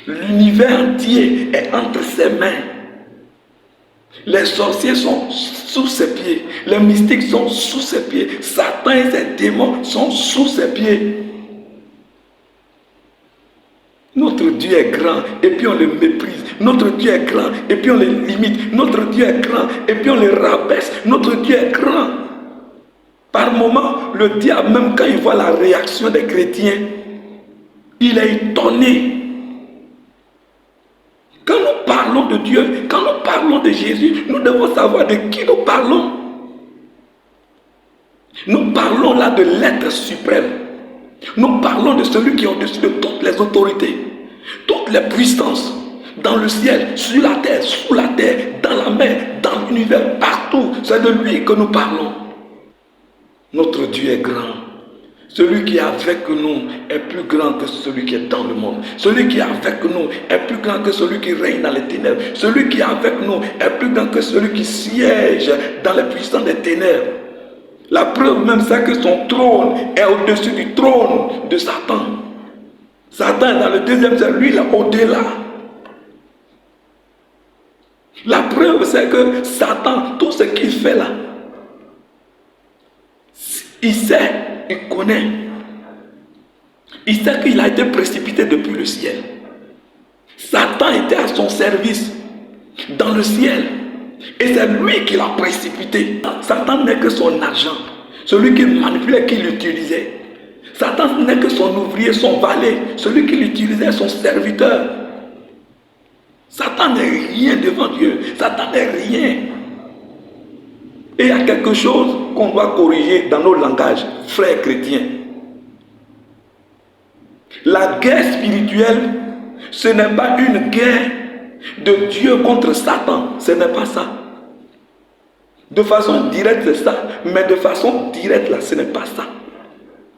L'univers entier est entre ses mains. Les sorciers sont sous ses pieds. Les mystiques sont sous ses pieds. Satan et ses démons sont sous ses pieds. Notre Dieu est grand et puis on le méprise. Notre Dieu est grand et puis on le limite. Notre Dieu est grand et puis on le rabaisse. Notre Dieu est grand. Par moments, le diable, même quand il voit la réaction des chrétiens, il est étonné. Quand nous parlons de Dieu, quand nous parlons de Jésus, nous devons savoir de qui nous parlons. Nous parlons là de l'être suprême. Nous parlons de celui qui est au-dessus de toutes les autorités, toutes les puissances, dans le ciel, sur la terre, sous la terre, dans la mer, dans l'univers, partout. C'est de lui que nous parlons. Notre Dieu est grand. Celui qui est avec nous est plus grand que celui qui est dans le monde. Celui qui est avec nous est plus grand que celui qui règne dans les ténèbres. Celui qui est avec nous est plus grand que celui qui siège dans les puissants des ténèbres. La preuve même, c'est que son trône est au-dessus du trône de Satan. Satan est dans le deuxième ciel, lui il est au-delà. La preuve, c'est que Satan, tout ce qu'il fait là, il sait, il connaît. Il sait qu'il a été précipité depuis le ciel. Satan était à son service dans le ciel. Et c'est lui qui l'a précipité. Satan n'est que son agent. Celui qu'il manipulait, qu'il utilisait. Satan n'est que son ouvrier, son valet. Celui qui l'utilisait, son serviteur. Satan n'est rien devant Dieu. Satan n'est rien. Et il y a quelque chose qu'on doit corriger dans nos langages, frères chrétiens. La guerre spirituelle, ce n'est pas une guerre de Dieu contre Satan. Ce n'est pas ça. De façon directe, c'est ça. Mais de façon directe, là, ce n'est pas ça.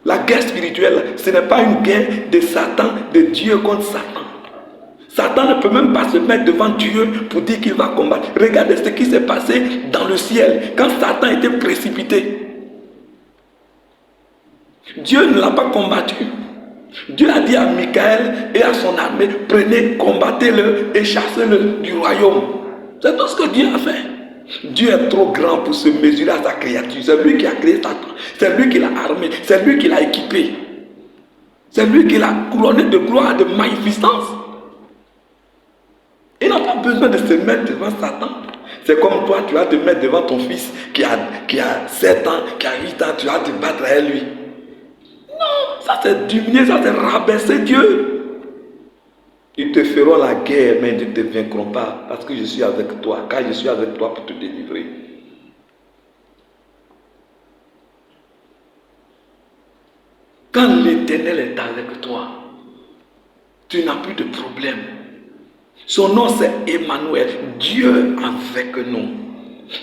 La guerre spirituelle, ce n'est pas une guerre de Satan, de Dieu contre Satan. Satan ne peut même pas se mettre devant Dieu pour dire qu'il va combattre. Regardez ce qui s'est passé dans le ciel quand Satan était précipité. Dieu ne l'a pas combattu. Dieu a dit à Michael et à son armée, prenez, combattez-le et chassez-le du royaume. C'est tout ce que Dieu a fait. Dieu est trop grand pour se mesurer à sa créature. C'est lui qui a créé Satan. C'est lui qui l'a armé. C'est lui qui l'a équipé. C'est lui qui l'a couronné de gloire, de magnificence. Il n'a pas besoin de se mettre devant Satan. C'est comme toi, tu vas te mettre devant ton fils qui a 7 ans, qui a 8 ans, tu vas te battre avec lui. Non, ça c'est diminuer, ça c'est rabaisser Dieu. Ils te feront la guerre, mais ils ne te vaincront pas, parce que je suis avec toi, car je suis avec toi pour te délivrer. Quand l'Éternel est avec toi, tu n'as plus de problème. Son nom c'est Emmanuel, Dieu avec nous.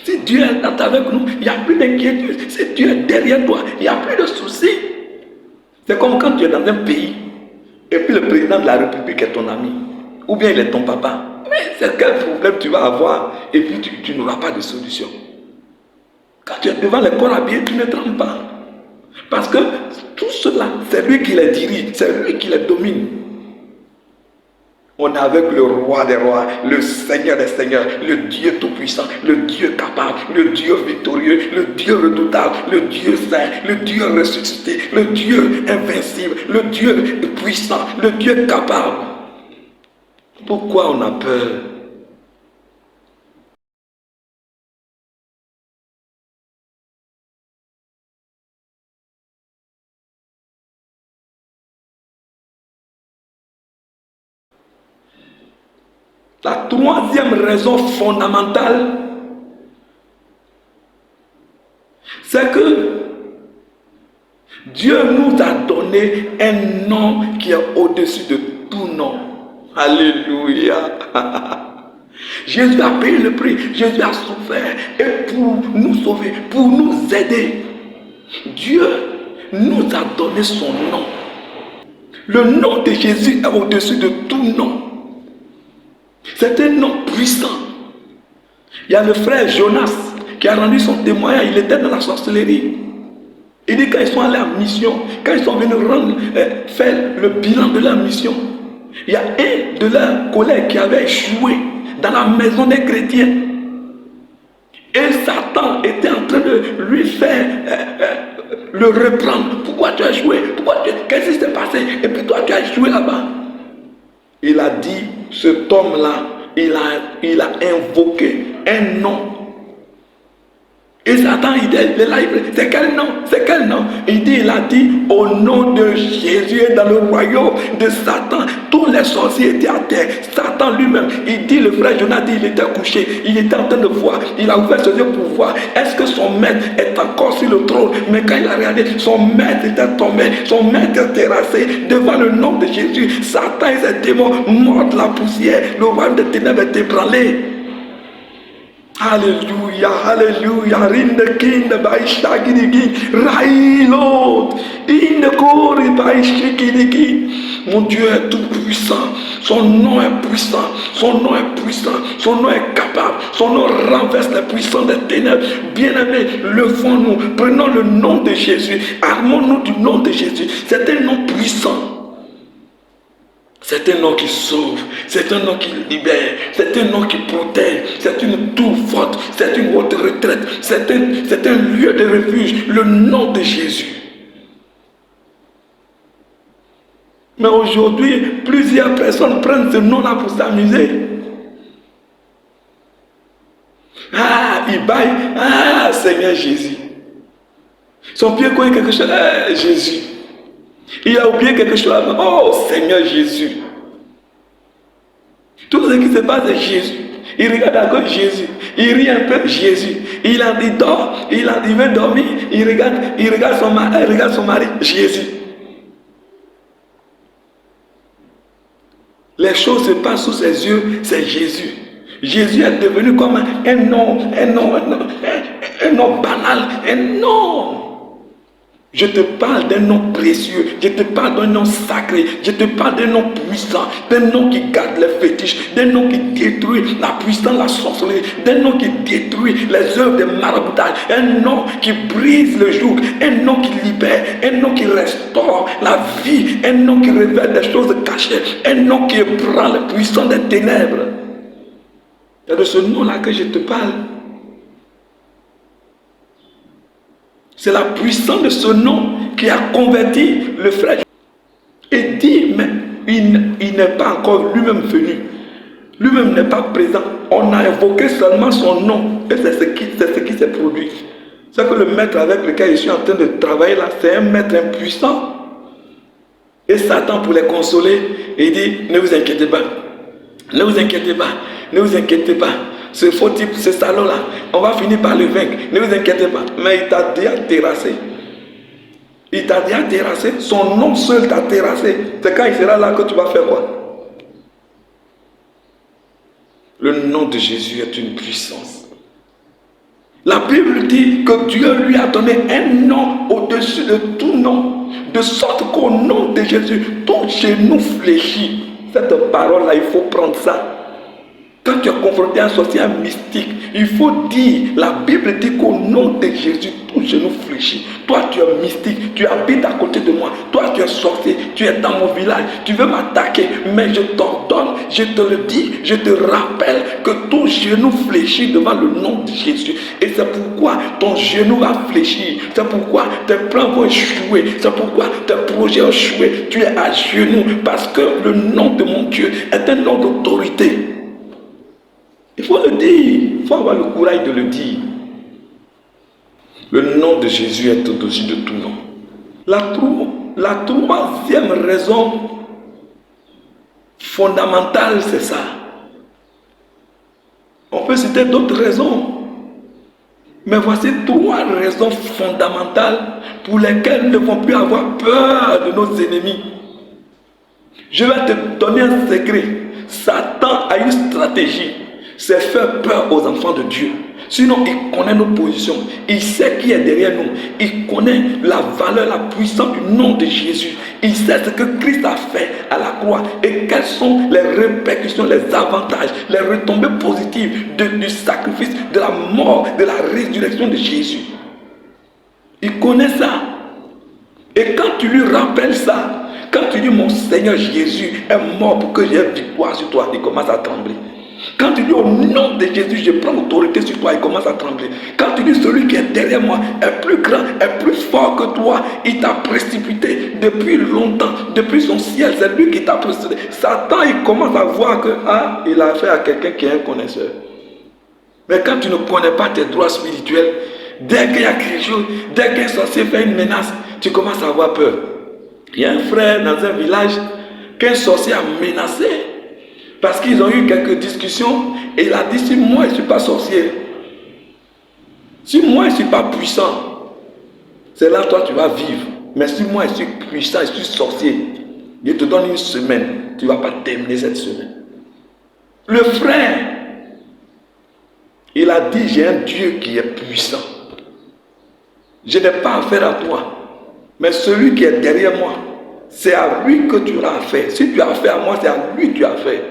Si Dieu est avec nous, il n'y a plus d'inquiétude. Si Dieu est derrière toi, il n'y a plus de soucis. C'est comme quand tu es dans un pays et puis le président de la République est ton ami, ou bien il est ton papa. Mais c'est quel problème tu vas avoir et puis tu n'auras pas de solution. Quand tu es devant les corps habillés, tu ne trembles pas. Parce que tout cela, c'est lui qui les dirige, c'est lui qui les domine. On est avec le roi des rois, le Seigneur des seigneurs, le Dieu tout-puissant, le Dieu capable, le Dieu victorieux, le Dieu redoutable, le Dieu saint, le Dieu ressuscité, le Dieu invincible, le Dieu puissant, le Dieu capable. Pourquoi on a peur? La troisième raison fondamentale, c'est que Dieu nous a donné un nom qui est au-dessus de tout nom. Alléluia. Jésus a payé le prix, Jésus a souffert et pour nous sauver, pour nous aider, Dieu nous a donné son nom. Le nom de Jésus est au-dessus de tout nom. C'est un nom puissant. Il y a le frère Jonas qui a rendu son témoignage, il était dans la sorcellerie. Il dit quand ils sont allés en mission, quand ils sont venus faire le bilan de leur mission, Il y a un de leurs collègues qui avait échoué dans la maison des chrétiens. Et Satan était en train de lui faire le reprendre. Pourquoi tu as échoué? Qu'est-ce qui s'est passé? Et puis toi, tu as échoué là-bas. Il a dit, cet homme-là, il a invoqué un nom. Et Satan, il est là, c'est quel nom? C'est quel nom? Il a dit, au nom de Jésus, dans le royaume de Satan, tous les sorciers étaient à terre. Satan lui-même, il dit, le frère Jonathan, il était couché, il était en train de voir, il a ouvert ses yeux pour voir, est-ce que son maître est encore sur le trône? Mais quand il a regardé, son maître était tombé, son maître était terrassé devant le nom de Jésus. Satan et ses démons mordent la poussière, le royaume des ténèbres est ébranlé. Alléluia, alléluia, rinde kinde baisha gidigi, raïlot, inde kori baisha gidigi. Mon Dieu est tout puissant, son nom est puissant, son nom est puissant, son nom est capable, son nom renverse les puissants des ténèbres. Bien-aimés, levons-nous, prenons le nom de Jésus, armons-nous du nom de Jésus, c'est un nom puissant. C'est un nom qui sauve, c'est un nom qui libère, c'est un nom qui protège, c'est une tour forte, c'est une haute retraite, c'est un lieu de refuge, le nom de Jésus. Mais aujourd'hui, plusieurs personnes prennent ce nom-là pour s'amuser. Ah, ils baillent, ah, Seigneur Jésus. Son pied connaît quelque chose, ah, Jésus. Il a oublié quelque chose avant. Oh Seigneur Jésus. Tout ce qui se passe c'est Jésus. Il regarde à gauche Jésus. Il rit un peu Jésus. Il dort. Il veut dormir. Il regarde son mari Jésus. Les choses se passent sous ses yeux, c'est Jésus. Jésus est devenu comme un nom banal, un nom. Je te parle d'un nom précieux, je te parle d'un nom sacré, je te parle d'un nom puissant, d'un nom qui garde les fétiches, d'un nom qui détruit la puissance, la sorcellerie, d'un nom qui détruit les œuvres de maraboutage, un nom qui brise le joug, un nom qui libère, un nom qui restaure la vie, un nom qui révèle des choses cachées, un nom qui ébranle les puissants des ténèbres. C'est de ce nom-là que je te parle. C'est la puissance de ce nom qui a converti le frère. Et dit, mais il n'est pas encore lui-même venu. Lui-même n'est pas présent. On a invoqué seulement son nom. Et c'est ce qui s'est produit. C'est que le maître avec lequel je suis en train de travailler là, c'est un maître impuissant. Et Satan, pour les consoler, il dit, ne vous inquiétez pas. Ne vous inquiétez pas. Ne vous inquiétez pas. Ce faux type, ce salaud-là, on va finir par le vaincre. Ne vous inquiétez pas. Mais il t'a déjà terrassé. Il t'a déjà terrassé. Son nom seul t'a terrassé. C'est quand il sera là que tu vas faire quoi? Le nom de Jésus est une puissance. La Bible dit que Dieu lui a donné un nom au-dessus de tout nom. De sorte qu'au nom de Jésus, ton genou fléchit. Cette parole-là, il faut prendre ça. Quand tu es confronté à un sorcier mystique, il faut dire, la Bible dit qu'au nom de Jésus, tout genou fléchit. Toi, tu es mystique, tu habites à côté de moi. Toi, tu es sorcier, tu es dans mon village, tu veux m'attaquer, mais je t'ordonne, je te le dis, je te rappelle que ton genou fléchit devant le nom de Jésus. Et c'est pourquoi ton genou va fléchir. C'est pourquoi tes plans vont échouer. C'est pourquoi tes projets ont échoué. Tu es à genoux parce que le nom de mon Dieu est un nom d'autorité. Il faut le dire, il faut avoir le courage de le dire. Le nom de Jésus est au-dessus de tout nom. La troisième raison fondamentale, c'est ça. On peut citer d'autres raisons. Mais voici trois raisons fondamentales pour lesquelles nous ne devons plus avoir peur de nos ennemis. Je vais te donner un secret. Satan a une stratégie. C'est faire peur aux enfants de Dieu. Sinon, il connaît nos positions. Il sait qui est derrière nous. Il connaît la valeur, la puissance du nom de Jésus. Il sait ce que Christ a fait à la croix et quelles sont les répercussions, les avantages, les retombées positives du sacrifice, de la mort, de la résurrection de Jésus. Il connaît ça. Et quand tu lui rappelles ça, Quand tu dis mon Seigneur Jésus est mort pour que j'aie victoire sur toi, il commence à trembler. Quand tu dis au nom de Jésus, je prends autorité sur toi, il commence à trembler. Quand tu dis celui qui est derrière moi est plus grand, est plus fort que toi, il t'a précipité depuis longtemps, depuis son ciel, c'est lui qui t'a précipité. Satan, il commence à voir que il a affaire à quelqu'un qui est un connaisseur. Mais quand tu ne connais pas tes droits spirituels, dès qu'il y a quelque chose, dès qu'un sorcier fait une menace, tu commences à avoir peur. Il y a un frère dans un village qu'un sorcier a menacé parce qu'ils ont eu quelques discussions et il a dit si moi je ne suis pas sorcier, si moi je ne suis pas puissant, c'est là toi tu vas vivre. Mais si moi je suis puissant, je suis sorcier, je te donne une semaine, tu ne vas pas terminer cette semaine. Le frère, il a dit j'ai un Dieu qui est puissant. Je n'ai pas affaire à toi. Mais celui qui est derrière moi, c'est à lui que tu auras affaire. Si tu as affaire à moi, c'est à lui que tu as affaire.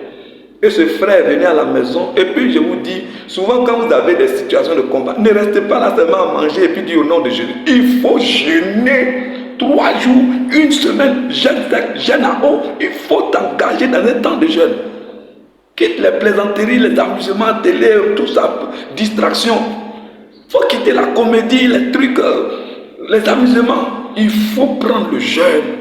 Et ce frère venait à la maison. Et puis je vous dis, souvent quand vous avez des situations de combat, ne restez pas là seulement à manger et puis dire au nom de Jésus. Il faut jeûner 3 jours, 1 semaine, jeûne sec, jeûne à eau. Il faut t'engager dans un temps de jeûne. Quitte les plaisanteries, les amusements, télé, tout ça, distraction. Il faut quitter la comédie, les trucs, les amusements. Il faut prendre le jeûne.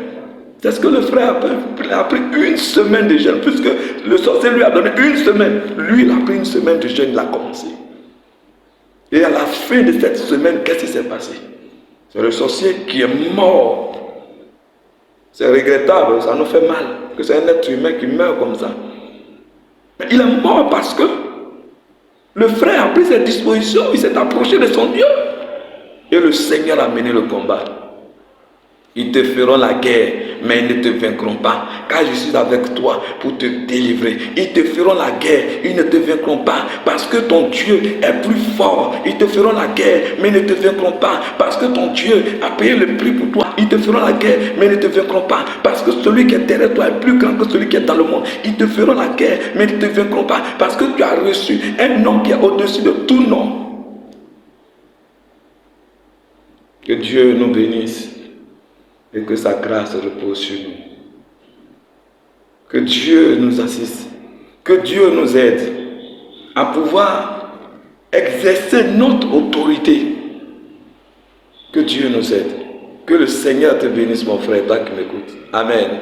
C'est ce que le frère a pris 1 semaine de jeûne, puisque le sorcier lui a donné 1 semaine. Lui, il a pris 1 semaine de jeûne, il a commencé. Et à la fin de cette semaine, qu'est-ce qui s'est passé? C'est le sorcier qui est mort. C'est regrettable, ça nous fait mal, que c'est un être humain qui meurt comme ça. Mais il est mort parce que le frère a pris ses dispositions, il s'est approché de son Dieu. Et le Seigneur a mené le combat. Ils te feront la guerre, mais ils ne te vaincront pas, car je suis avec toi pour te délivrer. Ils te feront la guerre, ils ne te vaincront pas, parce que ton Dieu est plus fort. Ils te feront la guerre, mais ils ne te vaincront pas, parce que ton Dieu a payé le prix pour toi. Ils te feront la guerre, mais ils ne te vaincront pas, parce que celui qui est derrière toi est plus grand que celui qui est dans le monde. Ils te feront la guerre, mais ils ne te vaincront pas, parce que tu as reçu un nom qui est au-dessus de tout nom. Que Dieu nous bénisse et que sa grâce repose sur nous. Que Dieu nous assiste, que Dieu nous aide à pouvoir exercer notre autorité. Que Dieu nous aide. Que le Seigneur te bénisse, mon frère, toi qui m'écoutes. Amen.